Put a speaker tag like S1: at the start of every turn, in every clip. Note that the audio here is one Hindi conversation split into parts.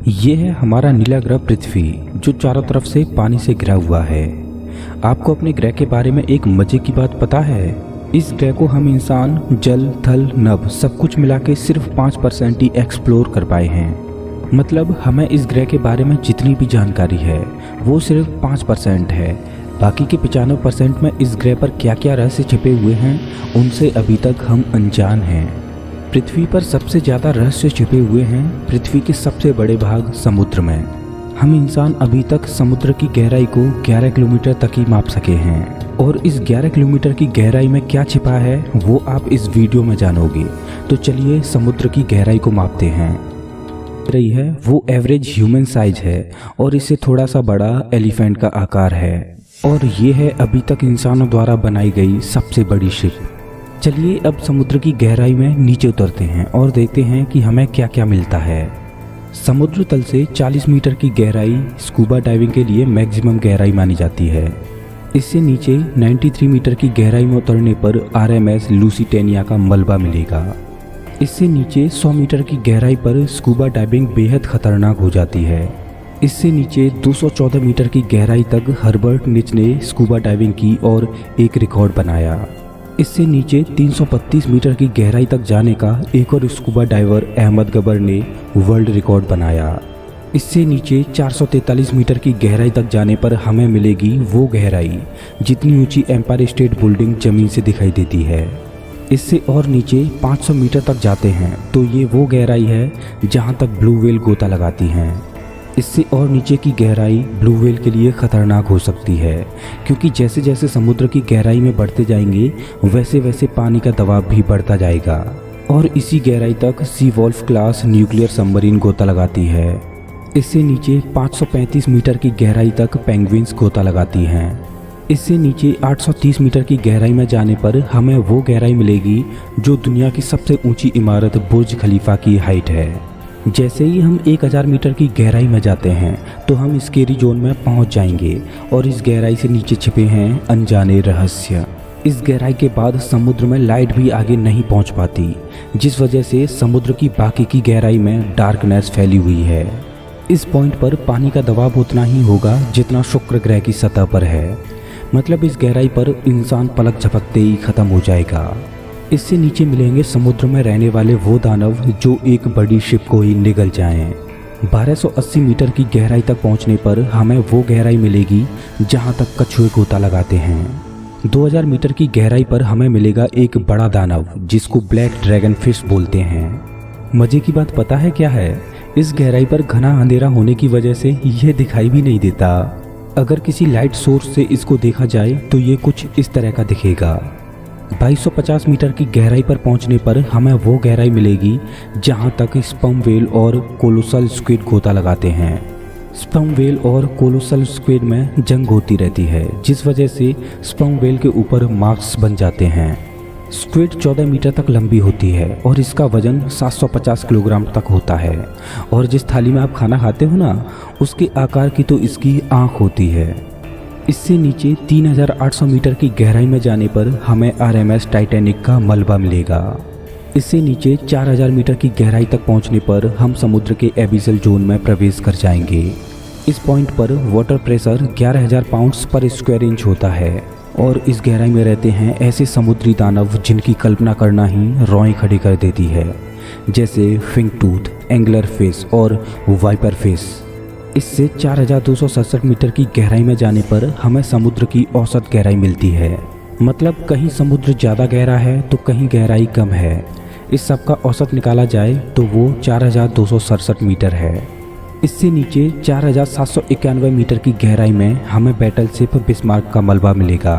S1: ये है हमारा नीला ग्रह पृथ्वी, जो चारों तरफ से पानी से घिरा हुआ है। आपको अपने ग्रह के बारे में एक मजे की बात पता है? इस ग्रह को हम इंसान जल थल नभ सब कुछ मिला के सिर्फ 5% ही एक्सप्लोर कर पाए हैं। मतलब हमें इस ग्रह के बारे में जितनी भी जानकारी है वो सिर्फ 5% है। बाकी के 95% में इस ग्रह पर क्या क्या रहस्य छिपे हुए हैं उनसे अभी तक हम अनजान हैं। पृथ्वी पर सबसे ज़्यादा रहस्य छिपे हुए हैं पृथ्वी के सबसे बड़े भाग समुद्र में। हम इंसान अभी तक समुद्र की गहराई को 11 किलोमीटर तक ही माप सके हैं, और इस 11 किलोमीटर की गहराई में क्या छिपा है वो आप इस वीडियो में जानोगे। तो चलिए समुद्र की गहराई को मापते हैं। रही है वो एवरेज ह्यूमन साइज है और इससे थोड़ा सा बड़ा एलिफेंट का आकार है, और ये है अभी तक इंसानों द्वारा बनाई गई सबसे बड़ी शिप। चलिए अब समुद्र की गहराई में नीचे उतरते हैं और देखते हैं कि हमें क्या क्या मिलता है। समुद्र तल से 40 मीटर की गहराई स्कूबा डाइविंग के लिए मैक्सिमम गहराई मानी जाती है। इससे नीचे 93 मीटर की गहराई में उतरने पर RMS लुसिटेनिया का मलबा मिलेगा। इससे नीचे 100 मीटर की गहराई पर स्कूबा डाइविंग बेहद खतरनाक हो जाती है। इससे नीचे 214 मीटर की गहराई तक हर्बर्ट निच ने स्कूबा डाइविंग की और एक रिकॉर्ड बनाया। इससे नीचे 332 मीटर की गहराई तक जाने का एक और स्कूबा डाइवर अहमद गबर ने वर्ल्ड रिकॉर्ड बनाया। इससे नीचे 443 मीटर की गहराई तक जाने पर हमें मिलेगी वो गहराई जितनी ऊंची एम्पायर स्टेट बिल्डिंग जमीन से दिखाई देती है। इससे और नीचे 500 मीटर तक जाते हैं तो ये वो गहराई है जहां तक ब्लू व्हेल गोता लगाती हैं। इससे और नीचे की गहराई ब्लू व्हेल के लिए खतरनाक हो सकती है, क्योंकि जैसे जैसे समुद्र की गहराई में बढ़ते जाएंगे वैसे वैसे पानी का दबाव भी बढ़ता जाएगा, और इसी गहराई तक सी वॉल्फ क्लास न्यूक्लियर सबमरीन गोता लगाती है। इससे नीचे 535 मीटर की गहराई तक पेंगुइन्स गोता लगाती हैं। इससे नीचे 830 मीटर की गहराई में जाने पर हमें वो गहराई मिलेगी जो दुनिया की सबसे ऊंची इमारत बुर्ज खलीफा की हाइट है। जैसे ही हम 1000 मीटर की गहराई में जाते हैं तो हम स्केरी जोन में पहुंच जाएंगे, और इस गहराई से नीचे छिपे हैं अनजाने रहस्य। इस गहराई के बाद समुद्र में लाइट भी आगे नहीं पहुंच पाती, जिस वजह से समुद्र की बाकी की गहराई में डार्कनेस फैली हुई है। इस पॉइंट पर पानी का दबाव उतना ही होगा जितना शुक्र ग्रह की सतह पर है। मतलब इस गहराई पर इंसान पलक झपकते ही खत्म हो जाएगा। इससे नीचे मिलेंगे समुद्र में रहने वाले वो दानव जो एक बड़ी शिप को ही निगल जाएं। 1280 मीटर की गहराई तक पहुंचने पर हमें वो गहराई मिलेगी जहां तक कछुए गोता लगाते हैं। 2000 मीटर की गहराई पर हमें मिलेगा एक बड़ा दानव जिसको ब्लैक ड्रैगन फिश बोलते हैं। मजे की बात पता है क्या है? इस गहराई पर घना अंधेरा होने की वजह से यह दिखाई भी नहीं देता। अगर किसी लाइट सोर्स से इसको देखा जाए तो ये कुछ इस तरह का दिखेगा। 2250 मीटर की गहराई पर पहुंचने पर हमें वो गहराई मिलेगी जहां तक स्पर्म व्हेल और कोलोसल स्क्विड गोता लगाते हैं। स्पर्म व्हेल और कोलोसल स्क्विड में जंग होती रहती है, जिस वजह से स्पर्म व्हेल के ऊपर मार्क्स बन जाते हैं। स्क्विड 14 मीटर तक लंबी होती है और इसका वजन 750 किलोग्राम तक होता है, और जिस थाली में आप खाना खाते हो ना उसके आकार की तो इसकी आँख होती है। इससे नीचे 3800 मीटर की गहराई में जाने पर हमें RMS टाइटैनिक का मलबा मिलेगा। इससे नीचे 4000 मीटर की गहराई तक पहुंचने पर हम समुद्र के एबिसल जोन में प्रवेश कर जाएंगे। इस पॉइंट पर वाटर प्रेशर 11000 पाउंड्स पर स्क्वायर इंच होता है, और इस गहराई में रहते हैं ऐसे समुद्री दानव जिनकी कल्पना करना ही रोएं खड़ी कर देती है, जैसे फिंग टूथ, एंगलर फिश और वाइपर फिश। इससे 4267 मीटर की गहराई में जाने पर हमें समुद्र की औसत गहराई मिलती है। मतलब कहीं समुद्र ज़्यादा गहरा है तो कहीं गहराई कम है। इस सब का औसत निकाला जाए तो वो 4267 मीटर है। इससे नीचे 4791 मीटर की गहराई में हमें बैटलशिप बिस्मार्क का मलबा मिलेगा।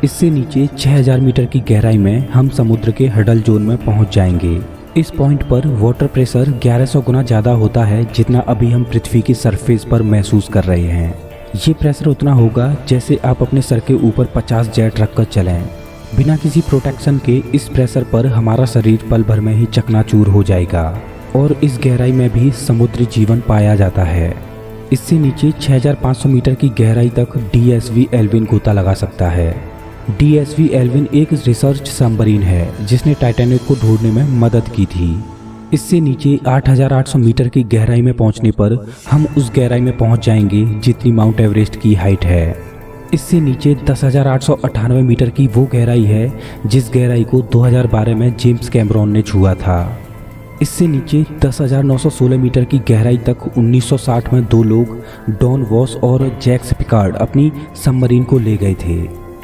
S1: इससे नीचे 6000 मीटर की गहराई में हम समुद्र के हडल जोन में पहुंच जाएंगे। इस पॉइंट पर वाटर प्रेशर 1100 गुना ज़्यादा होता है जितना अभी हम पृथ्वी की सरफेस पर महसूस कर रहे हैं। ये प्रेशर उतना होगा जैसे आप अपने सर के ऊपर 50 जेट रखकर चलें। बिना किसी प्रोटेक्शन के इस प्रेशर पर हमारा शरीर पल भर में ही चकनाचूर हो जाएगा, और इस गहराई में भी समुद्री जीवन पाया जाता है। इससे नीचे 6500 मीटर की गहराई तक DSV एल्विन गोता लगा सकता है। DSV एल्विन एक रिसर्च सबमरीन है जिसने टाइटैनिक को ढूंढने में मदद की थी। इससे नीचे 8800 मीटर की गहराई में पहुंचने पर हम उस गहराई में पहुंच जाएंगे जितनी माउंट एवरेस्ट की हाइट है। इससे नीचे 10,898 मीटर की वो गहराई है जिस गहराई को 2012 में जेम्स कैमरॉन ने छुआ था। इससे नीचे 10,916 मीटर की गहराई तक 1960 में दो लोग डॉन वॉस और जैक्स पिकार्ड अपनी सबमरीन को ले गए थे।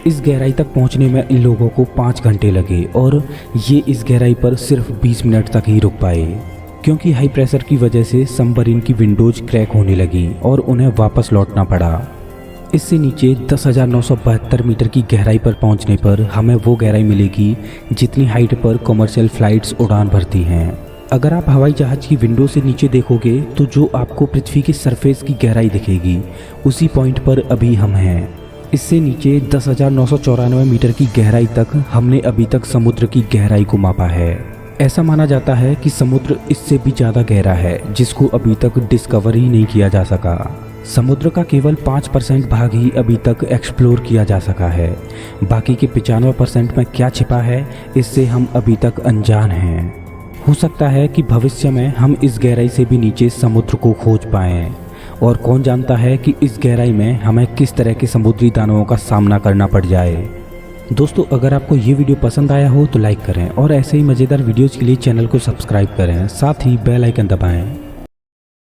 S1: इस गहराई तक पहुंचने में इन लोगों को 5 घंटे लगे और ये इस गहराई पर सिर्फ 20 मिनट तक ही रुक पाए, क्योंकि हाई प्रेशर की वजह से सबमरीन की विंडोज क्रैक होने लगी और उन्हें वापस लौटना पड़ा। इससे नीचे 10,972 मीटर की गहराई पर पहुंचने पर हमें वो गहराई मिलेगी जितनी हाइट पर कमर्शियल फ्लाइट्स उड़ान भरती हैं। अगर आप हवाई जहाज की विंडो से नीचे देखोगे तो जो आपको पृथ्वी के सरफेस की गहराई दिखेगी उसी पॉइंट पर अभी हम हैं। इससे नीचे 10,994 मीटर की गहराई तक हमने अभी तक समुद्र की गहराई को मापा है। ऐसा माना जाता है कि समुद्र इससे भी ज़्यादा गहरा है जिसको अभी तक डिस्कवर ही नहीं किया जा सका। समुद्र का केवल 5% भाग ही अभी तक एक्सप्लोर किया जा सका है। बाकी के 95% में क्या छिपा है इससे हम अभी तक अनजान हैं। हो सकता है कि भविष्य में हम इस गहराई से भी नीचे समुद्र को खोज पाएं, और कौन जानता है कि इस गहराई में हमें किस तरह के समुद्री दानवों का सामना करना पड़ जाए। दोस्तों, अगर आपको ये वीडियो पसंद आया हो तो लाइक करें और ऐसे ही मज़ेदार वीडियोज़ के लिए चैनल को सब्सक्राइब करें, साथ ही बेल आइकन दबाएं।